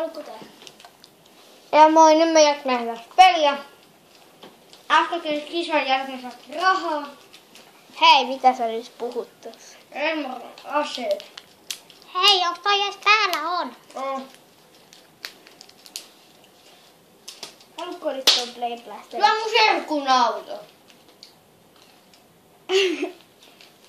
Haluatko tehdä? Ja moi, nyt me jatkamme taas peliä. Äsken kisan jälkeen saat rahaa. Hei, mitä sä nyt puhut tossa? En mä ole aseet. Hei, onko toi edes täällä on? On. Haluatko nyt tuon Play Blasterin? Tuo on mun serkkun auto.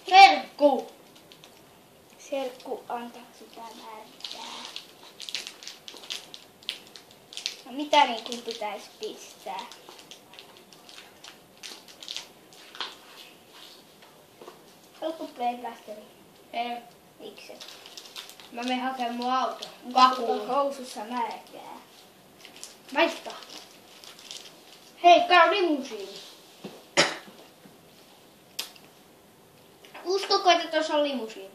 Serkku. Serkku antaa sitä näyttää. No mitä niin kun pitäisi pistää? Haluatko Play Blasterin? Ei. Miksi? Mä menen hakemaan mun auto. On Kakuun. housussa märkää. Maistaa. Hei, käy limusiini. Uskoko, että tuossa on limusiini?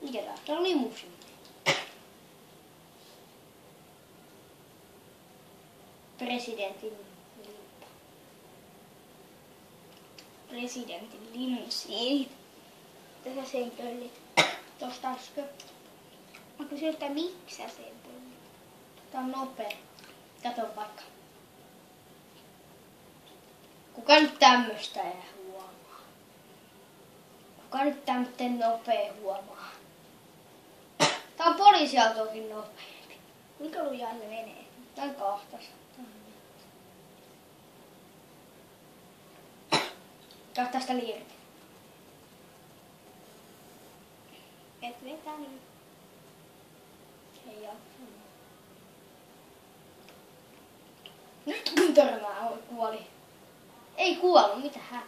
Mikä tää? Tää on limusiini. Presidentin lippu. Presidentin limusiini. Tässä sen pöllit. Tosta äskö. Mä kysyn, että miksi sä sen pöllit? Tää on nopea. Kato vaikka. Kuka nyt tämmöstä ei huomaa? Kuka nyt tämmöten nopea huomaa? Tää on poliisiautokin nopeampi. Kuinka lujaa se menee? Tää on 200. Tää tästä liirti. Et vetänyt. Ei jaksa. Nyt kun törmää kuoli. Ei kuollut, mitä häk?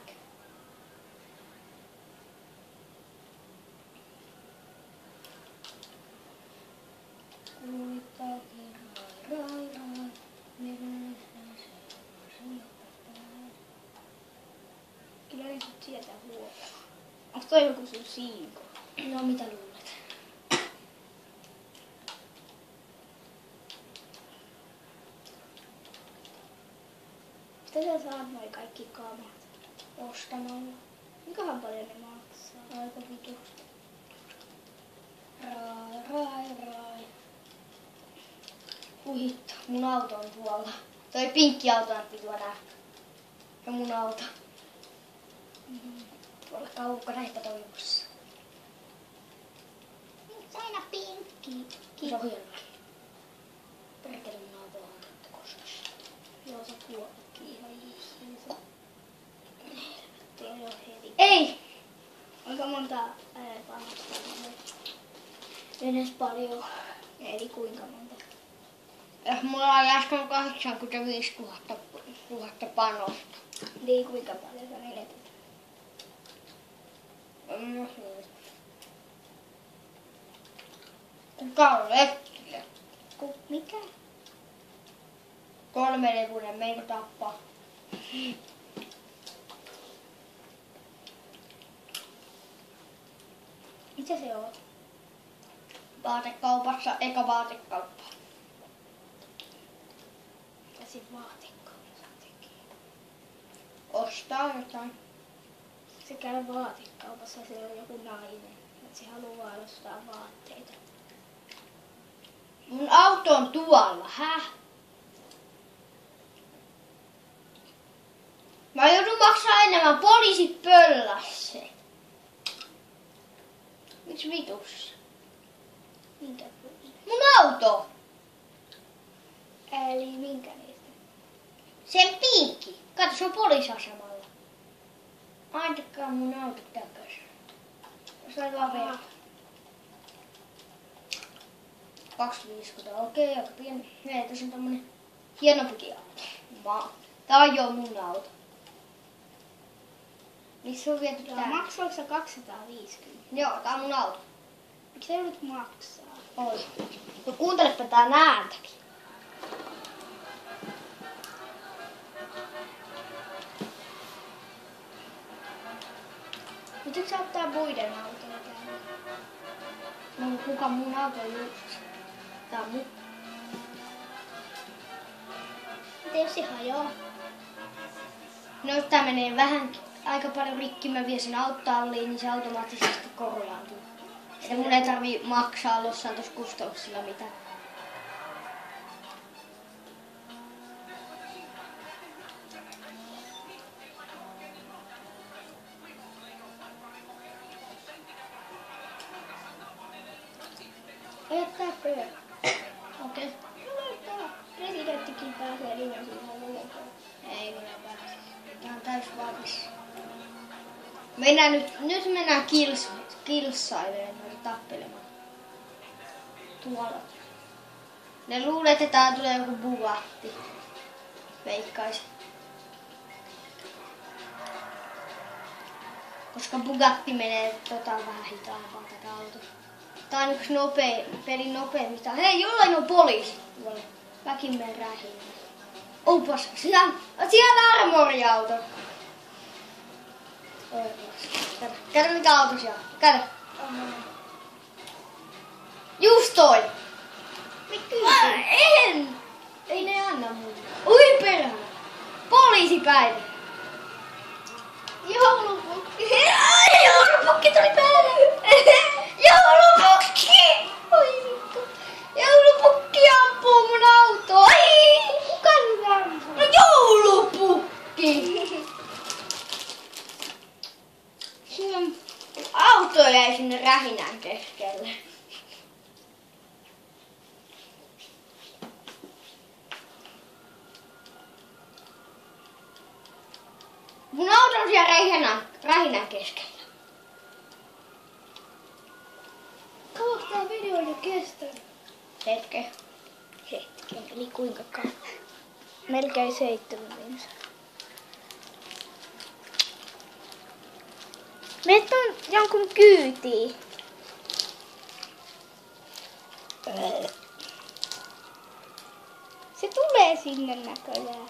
Kuittaakin rai. Kyllä ne sut sieltä huomaa. Onko toi joku sun siinko? No mitä luulet? Mistä sä saat noi kaikki kamat? Ostamalla. Minkähän paljon ne maksaa? Aika vitusti. Rai. Hitto, mun auto on tuolla. Toi pinkki auto on tuoda. Ja mun auto. Tuolla kaukana ehkä toivossa. Miksi aina pinkki? Se on hieno. Perkele mun auto on otettu koskas. Joo, se kuolikin ihan ihmeessä. Helvetti, ei oo heti. Ei! Kuinka monta panosta on? Edes paljon. Eli kuinka monta? Mulla oli äsken 85 000 panosta. Niin kuinka paljon sä menetät? Kallekkille. Mikä? 3 levunen meikö tappaa. Mitä se on? Vaatekaupassa, eka vaatekauppa. Ja sit vaatekaupassa tekee. Ostaa jotain. Se käy vaatekaupassa, se on joku nainen. Että se haluaa ostaa vaatteita. Mun auto on tuolla, häh? Mä joudun maksaa enemmän, poliisit pölläs se. Miks vitussa? Minkä puolella? Mun auto! Eli minkä niistä? Sen pinkki. Kato, se on poliisiasemalla. Antakaa mun auto takaisin. Se on vaan vielä. 2,50, okei, aika pieni. Hei, tässä on tommonen hienompikin auto. Tää on jo mun auto. Missä on viety tää? Maksoiko sä 250? Joo, tää on mun auto. Miksi sä joudut maksaa? Oi. No kuuntelepa tää ääntäkin. Pitätkö sä ottaa muiden autoja täällä? No kuka mun auto on just? Tää on mun. Mitä jos se hajoaa? No jos tää menee vähän aika paljon rikki, mä vien sen autotalliin, niin se automaattisesti korjaantuu. Ja mun ei tarvii maksaa Los Santos Customsilla mitään. Jättää pöydä. Okei. Presidenttikin pääsee livensiin luokoon. Ei minä pääse. Tää on täys valmis. Mennään nyt mennään Killsileen tappelemaan. Tuolla. Ne luulee, että tää tulee joku Bugatti. Veikkaisin. Koska Bugatti menee vähän hitaampaa tätä autoa. Tää on yksi pelin nopeimmista. Hei, jollain on poliisi tuolla. Väkimen rähinä. Opas, siellä armoriauto. Kato mikä auto siellä. Kato. Just toi. En. Ei ne anna mulle. Oi perhana. Poliisipäivä. Joulupukki. Joulupukki tuli päälle. Joulupukki. Oi vittu. Joulupukki ampuu mun autoa. Ai. Kuka nyt ampuu? No joulupukki. Auto jäi sinne rähinän keskelle. Mun auto on siellä rähinän keskellä. Kauanko tää video on jo kestänyt? Hetken. Eli kuinka kauan? Melkein 7 minuuttia. Meet on jonkun kyytiin. Se tulee sinne näköjään.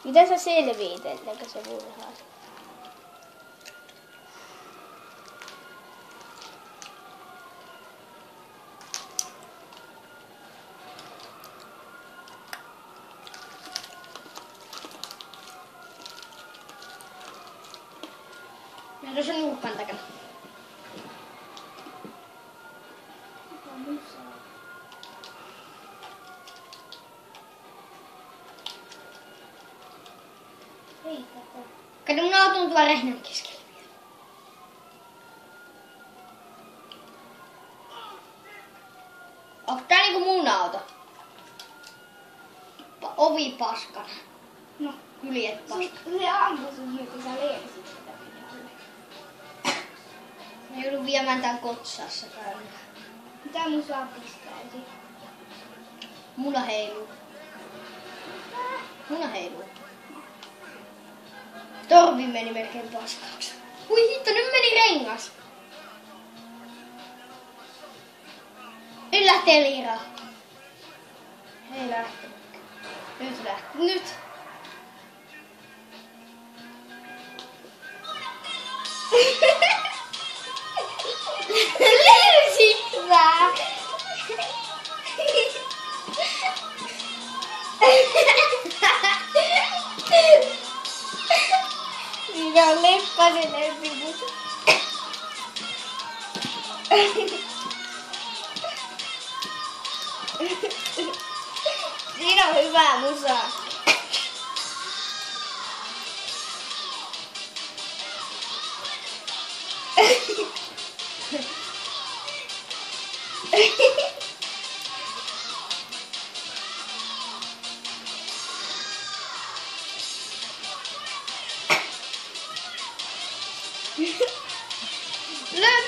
Mitä sä selviit, ennen se murhaa? Ja tuossa nurkan takana. Kato mun auto on tuolla rähinän keskellä. Onko tää niinku mun auto? Ovi paskana. No, Kyljet paskana. se ampui sun kun sä lensit sitä pihalle. Mä joudun viemään tän kotsassa tänne. Mitä musaa pistäisi? Muna heiluu. Muna heiluu. Torvi meni melkein paskaksi. Hui hitto, nyt meni rengas. Nyt lähtee liiraa. Ei lähte. Nyt lähtee. Nyt. Löysit sä? Siinä on leppäsen esimus. Siinä on hyvää musaa.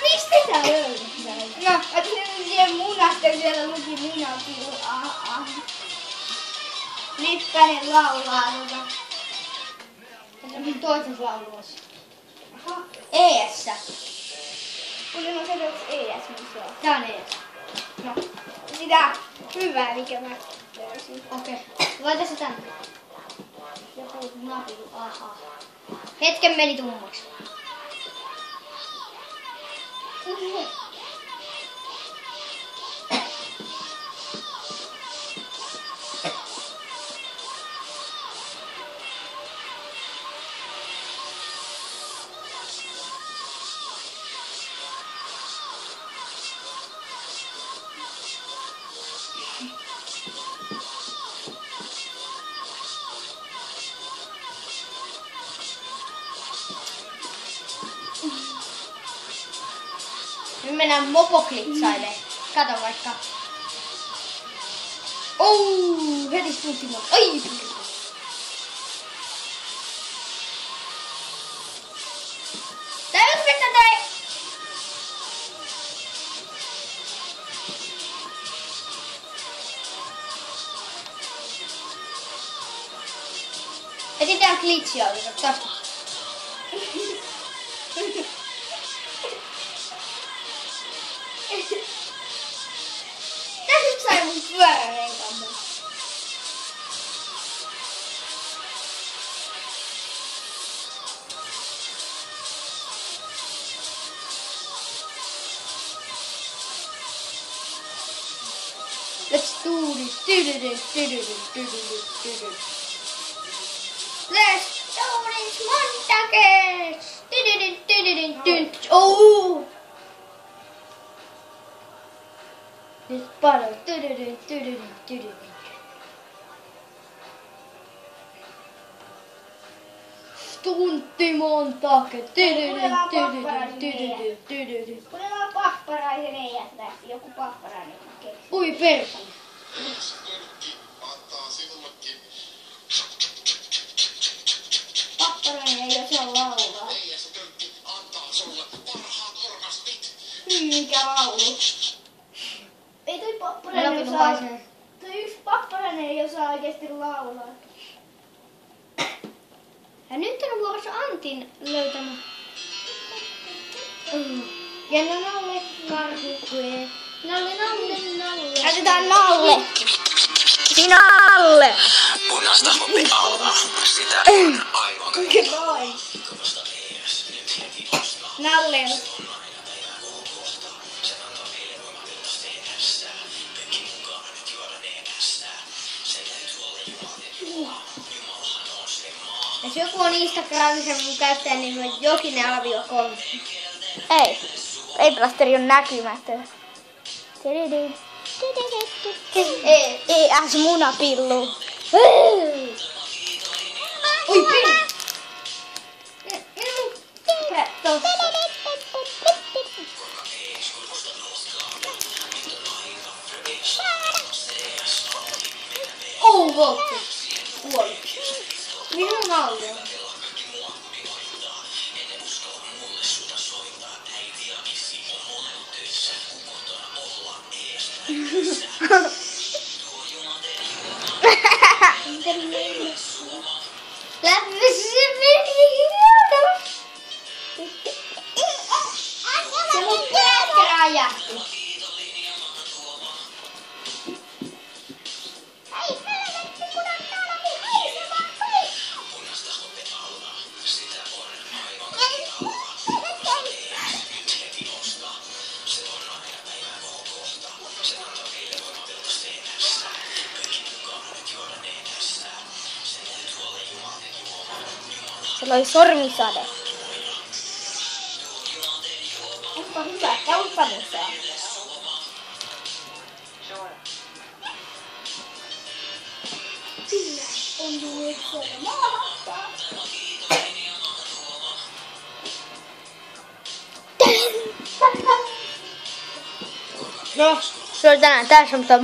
Mistä sä löydät näitä? No, siihen munasta, siellä luki munapilu. Lippänen laulaa tota. Se on toisessa laulussa. Aha. Eessä. Kun mä katsoin, että ES musaa. Tää on eessä. No, sitä hyvää, mikä mä löysin. Okei. Laita se tänne. Joku napilu. Aha. Hetken meni tummaksi. Nyt mennään mopoklitsailemaan. Kato vaikka. Heti tultiin. Ai! Tää on mennä näin! Etsitään glitchiä tästä. Tää nyt sai mun pyöräreikan mun. Let's do this. Let's do this montages. Oh! This bottle. Stuntimontake. Kuunnellaan Papparaisen äijät lähti. Joku Papparainen keksi. Ui perkele. Papparainen ei osaa laulaa. Mikä laulu? Ei toi Papparainen osaa. Toi yksi Papparainen ei osaa oikeesti laulaa. Ja nyt on vuorossa Antin löytämä. Ja Nalle karhukue. Nalle. Käytetään Nalle. Nalle. Punaista hopi alla, sitä on aivan Noin. Nalle. Jos joku on Instagramissa mun käyttäjän nimi on Jokinen-3. Ei plasteri on näkymättä. Ei äs munapillu. Oi pin! Tossa. Voltti. Kuoli. Minun Nalle on. Se mun päästä räjähti. Se oli sormisade. Onpa hyvä, käypä musaa. Kyllä, on tullut maasta. No, se oli tänään tässä, mutta